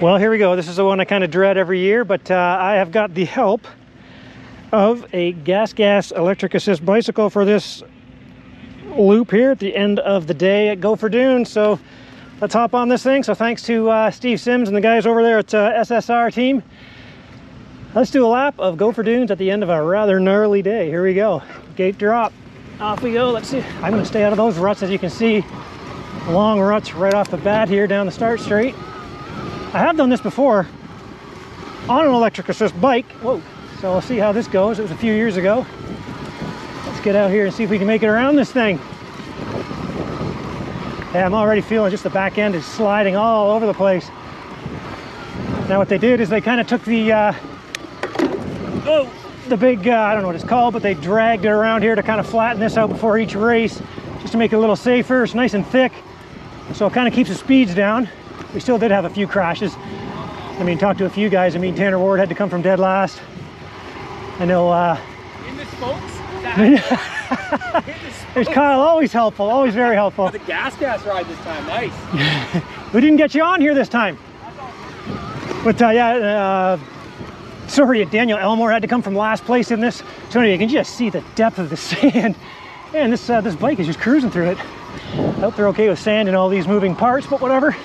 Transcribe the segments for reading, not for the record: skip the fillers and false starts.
Well, here we go. This is the one I kind of dread every year, but I have got the help of a GasGas electric assist bicycle for this loop here at the end of the day at Gopher Dunes. So let's hop on this thing. So thanks to Steve Sims and the guys over there at SSR team. Let's do a lap of Gopher Dunes at the end of a rather gnarly day. Here we go. Gate drop. Off we go. Let's see. I'm going to stay out of those ruts, as you can see. Long ruts right off the bat here down the start straight. I have done this before on an electric assist bike. Whoa. So we'll see how this goes. It was a few years ago. Let's get out here and see if we can make it around this thing. Yeah, I'm already feeling just the back end is sliding all over the place. Now what they did is they kind of took the big, I don't know what it's called, but they dragged it around here to kind of flatten this out before each race, just to make it a little safer. It's nice and thick, so it kind of keeps the speeds down. We still did have a few crashes. I mean, talked to a few guys. I mean, Tanner Ward had to come from dead last. I know. In the spokes? There's Kyle, always helpful, always very helpful. The GasGas ride this time, nice. We didn't get you on here this time. But sorry, Daniel Elmore had to come from last place in this. So anyway, you can just see the depth of the sand. And this bike is just cruising through it. I hope they're okay with sand and all these moving parts, but whatever.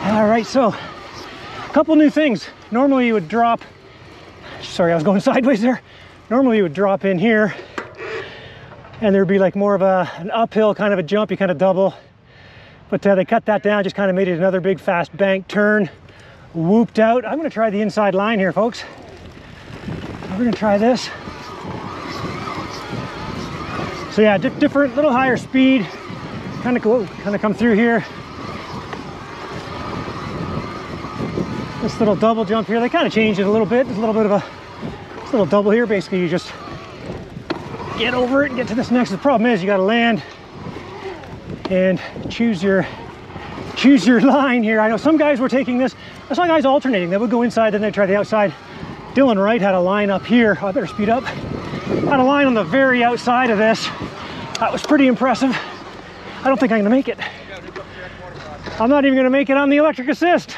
All right, so a couple new things. Normally you would drop, sorry, I was going sideways there. Normally you would drop in here and there'd be like more of an uphill kind of a jump, you kind of double. But they cut that down, just kind of made it another big fast bank turn. Whooped out. I'm gonna try the inside line here, folks. We're gonna try this. So yeah, different, little higher speed. Kind of come through here. This little double jump here, they kind of changed it a little bit. There's a little bit of a little double here. Basically, you just get over it and get to this next. The problem is you got to land and choose your line here. I know some guys were taking this. I saw guys alternating. They would go inside, then they'd try the outside. Dylan Wright had a line up here. Oh, I better speed up. Had a line on the very outside of this. That was pretty impressive. I don't think I'm gonna make it. I'm not even gonna make it on the electric assist.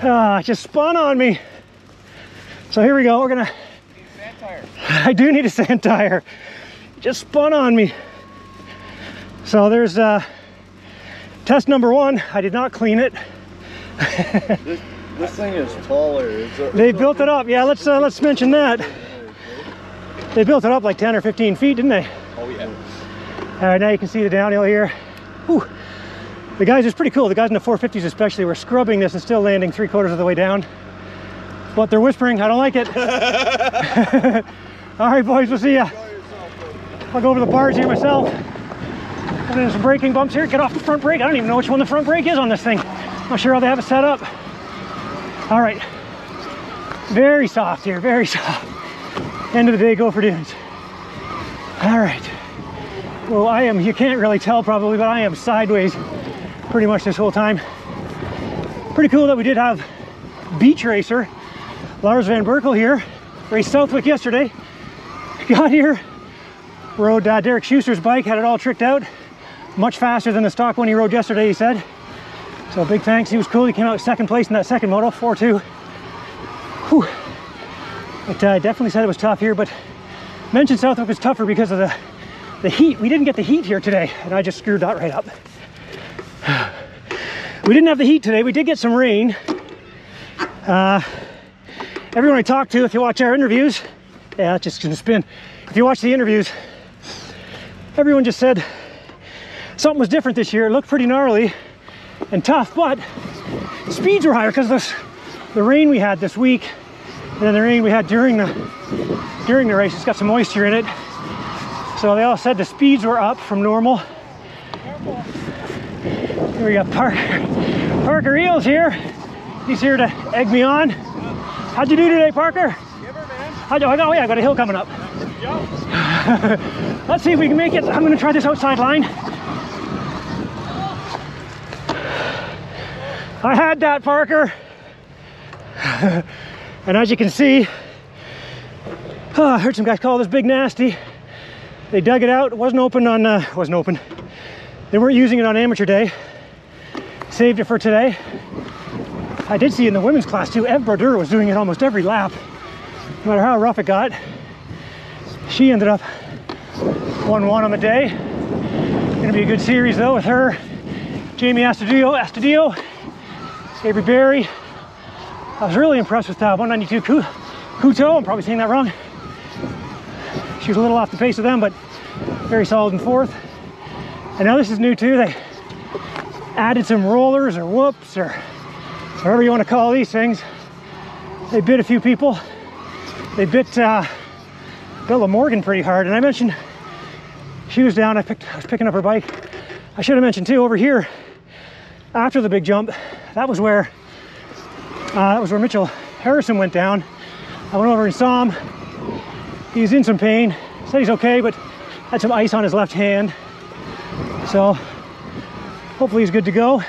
It just spun on me. So here we go. We're gonna. Need a sand tire. I do need a sand tire. It just spun on me. So there's test number one. I did not clean it. This thing is taller. They built it up. Yeah, let's mention that. They built it up like 10 or 15 feet, didn't they? Oh yeah. All right, now you can see the downhill here. Whew. The guys, it's pretty cool. The guys in the 450s especially were scrubbing this and still landing 3/4 of the way down. But they're whispering, I don't like it. All right, boys, we'll see ya. I'll go over the bars here myself. And then some braking bumps here. Get off the front brake. I don't even know which one the front brake is on this thing. Not sure how they have it set up. All right. Very soft here, very soft. End of the day, Gopher Dunes. All right. Well, I am, you can't really tell probably, but I am sideways pretty much this whole time. Pretty cool that we did have beach racer Lars Van Berkel here. Raced Southwick yesterday. Got here, rode Derek Schuster's bike, had it all tricked out. Much faster than the stock one he rode yesterday, he said. So big thanks, he was cool. He came out second place in that second moto, 4-2. Whew. But definitely said it was tough here, but mentioned Southwick was tougher because of the heat. We didn't get the heat here today, and I just screwed that right up. We didn't have the heat today. We did get some rain. Everyone I talked to, if you watch our interviews, yeah, it's just gonna spin. If you watch the interviews, everyone just said something was different this year. It looked pretty gnarly and tough, but speeds were higher because of the rain we had this week, and then the rain we had during the race. It's got some moisture in it. So they all said the speeds were up from normal. Here we got Parker Eels here. He's here to egg me on. How'd you do today, Parker? Give her, man. Oh yeah, I got a hill coming up. Let's see if we can make it. I'm gonna try this outside line. I had that, Parker. And as you can see, I heard some guys call this Big Nasty. They dug it out. It wasn't open on, wasn't open. They weren't using it on amateur day. saved it for today. I did see in the women's class too, Ev Brodeur was doing it almost every lap. No matter how rough it got, she ended up 1-1 on the day. Gonna be a good series though with her, Jamie Astudillo, Avery Berry. I was really impressed with 192 Kuto. I'm probably saying that wrong. She was a little off the pace of them, but very solid in fourth. And now this is new too. They added some rollers or whoops or whatever you want to call these things. They bit a few people. They bit Bella Morgan pretty hard. And I mentioned she was down. I was picking up her bike. I should have mentioned too, over here after the big jump, that was where Mitchell Harrison went down. I went over and saw him. He's in some pain. Said he's okay, but had some ice on his left hand. So hopefully he's good to go.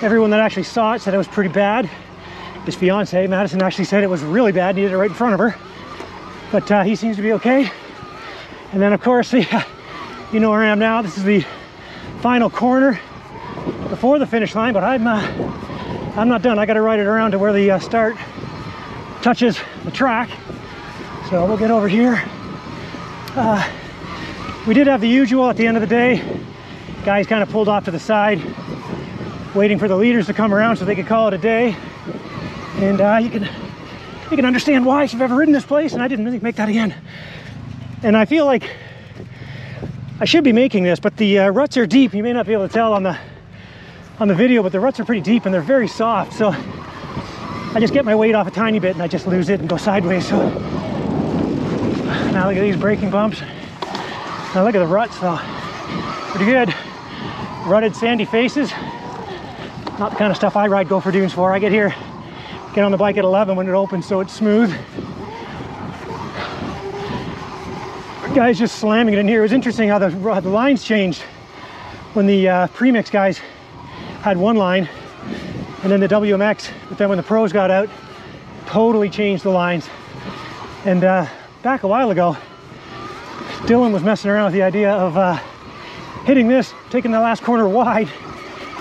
Everyone that actually saw it said it was pretty bad. His fiance, Madison, actually said it was really bad. He did it right in front of her. But he seems to be okay. And then of course, you know where I am now. This is the final corner before the finish line, but I'm not done. I got to ride it around to where the start touches the track. So we'll get over here. We did have the usual at the end of the day. Guys kind of pulled off to the side, waiting for the leaders to come around so they could call it a day. And you can understand why if you've ever ridden this place, and I didn't really make that again. And I feel like I should be making this, but the ruts are deep. You may not be able to tell on the video, but the ruts are pretty deep and they're very soft. So I just get my weight off a tiny bit and I just lose it and go sideways. So now look at these braking bumps. Now look at the ruts though. Pretty good. Rutted sandy faces. Not the kind of stuff I ride Gopher Dunes for. I get here, get on the bike at 11 when it opens so it's smooth. Guys just slamming it in here. It was interesting how the lines changed when the premix guys had one line, and then the WMX, but then when the pros got out, totally changed the lines. And back a while ago, Dylan was messing around with the idea of hitting this, taking the last corner wide,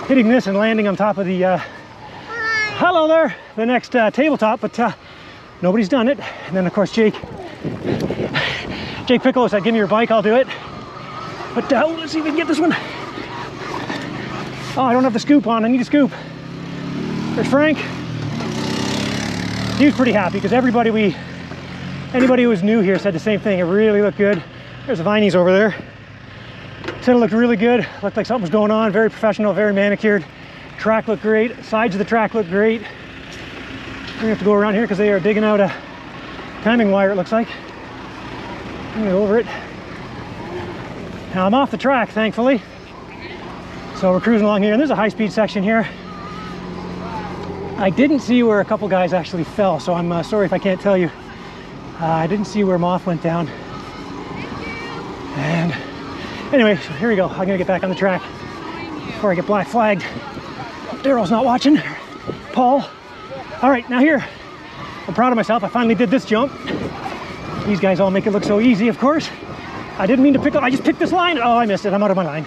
hitting this and landing on top of the hello there, the next tabletop, but nobody's done it. And then of course Jake Piccolo said, give me your bike, I'll do it. But let's see if we can get this one. Oh, I don't have the scoop on, I need a scoop. There's Frank. He was pretty happy because anybody who was new here said the same thing. It really looked good. There's the Vineys over there. Said it looked really good. Looked like something was going on. Very professional, very manicured. Track looked great. Sides of the track looked great. We're gonna have to go around here because they are digging out a timing wire, it looks like. I'm gonna go over it. Now I'm off the track, thankfully. So we're cruising along here, and there's a high-speed section here. I didn't see where a couple guys actually fell, so I'm sorry if I can't tell you. I didn't see where Moth went down. And anyway, so here we go. I'm gonna get back on the track before I get black flagged. Daryl's not watching. Paul. All right, now here. I'm proud of myself. I finally did this jump. These guys all make it look so easy, of course. I didn't mean to pick up. I just picked this line. Oh, I missed it. I'm out of my line.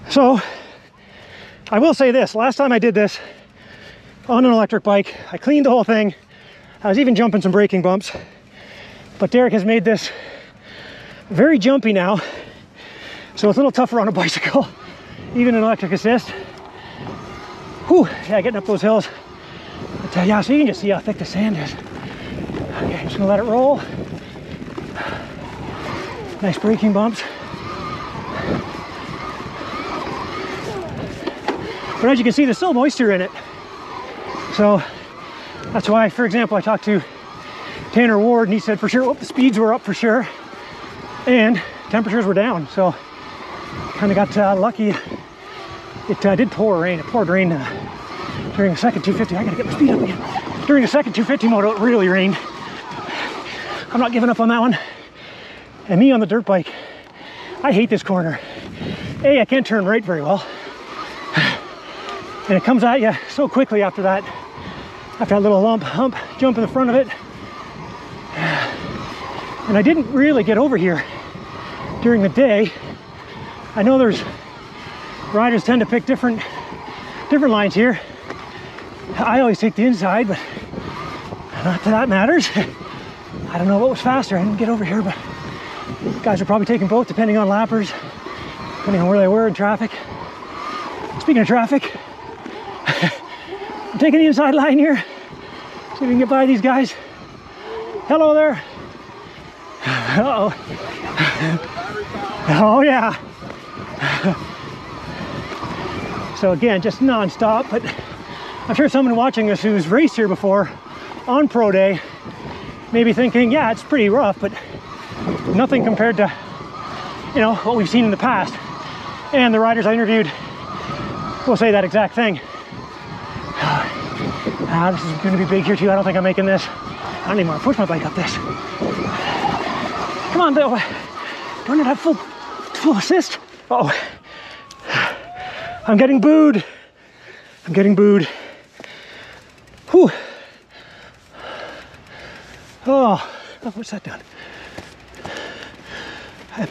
So I will say this. Last time I did this on an electric bike, I cleaned the whole thing. I was even jumping some braking bumps. But Derek has made this very jumpy now. So it's a little tougher on a bicycle, even an electric assist. Whew, yeah, getting up those hills. But yeah, so you can just see how thick the sand is. Okay, I'm just gonna let it roll. Nice braking bumps. But as you can see, there's still moisture in it. So that's why, for example, I talked to Tanner Ward and he said for sure, the speeds were up for sure. And temperatures were down. So kind of got lucky. It did pour rain. It poured rain during the second 250. I gotta get my speed up again. During the second 250 moto, it really rained. I'm not giving up on that one. And me on the dirt bike, I hate this corner. A, I can't turn right very well. And it comes at you so quickly after that little hump jump in the front of it. And I didn't really get over here during the day. I know there's riders tend to pick different lines here. I always take the inside, but not that that matters. I don't know what was faster. I didn't get over here, but guys are probably taking both depending on lappers, depending on where they were in traffic. Speaking of traffic, I'm taking the inside line here. See if we can get by these guys. Hello there. Uh-oh. Oh yeah. So again, just non-stop, but I'm sure someone watching this who's raced here before on pro day may be thinking, yeah, it's pretty rough, but nothing compared to, you know, what we've seen in the past. And the riders I interviewed will say that exact thing. This is going to be big here too. I don't think I'm making this. I don't even want to push my bike up this. Come on, Bill. Don't it have full assist? Uh-oh. I'm getting booed. I'm getting booed. Whew. Oh, what's that done?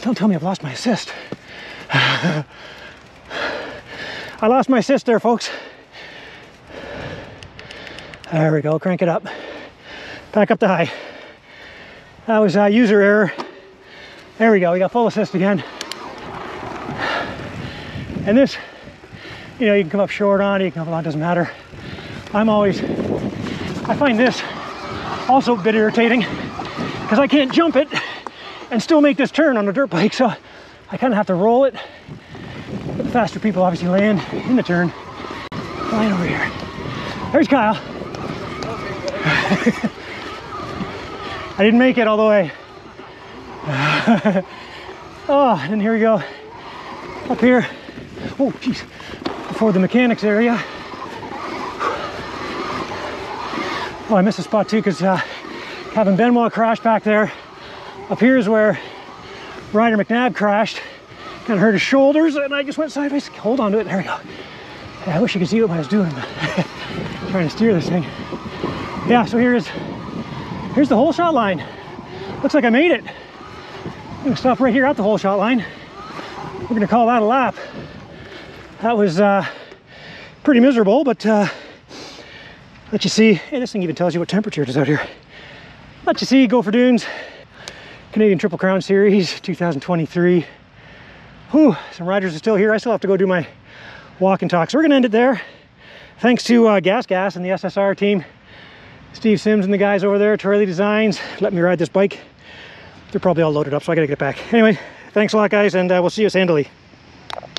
Don't tell me I've lost my assist. I lost my assist there, folks. There we go, crank it up. Back up to high. That was user error. There we go, we got full assist again. And this, you know, you can come up short on it, you can come up long, doesn't matter. I find this also a bit irritating because I can't jump it and still make this turn on a dirt bike, so I kind of have to roll it. But the faster people obviously land in the turn. Flying over here. There's Kyle. I didn't make it all the way. Oh, and here we go. Up here. Oh, geez. Before the mechanics area. Oh, I missed a spot too because Kevin Benoit crashed back there. Up here is where Ryder McNabb crashed. Kind of hurt his shoulders and I just went sideways. Hold on to it. There we go. Yeah, I wish you could see what I was doing, but trying to steer this thing. Yeah, so here's the hole shot line. Looks like I made it. I'm gonna stop right here at the hole shot line. We're gonna call that a lap. That was pretty miserable, but let you see. Hey, this thing even tells you what temperature it is out here. Let you see Gopher Dunes, Canadian Triple Crown Series 2023. Whew, some riders are still here. I still have to go do my walk and talk. So we're gonna end it there. Thanks to GasGas and the SSR team. Steve Sims and the guys over there, Turley Designs, let me ride this bike. They're probably all loaded up, so I gotta get it back. Anyway, thanks a lot, guys, and we'll see you at Sandaley.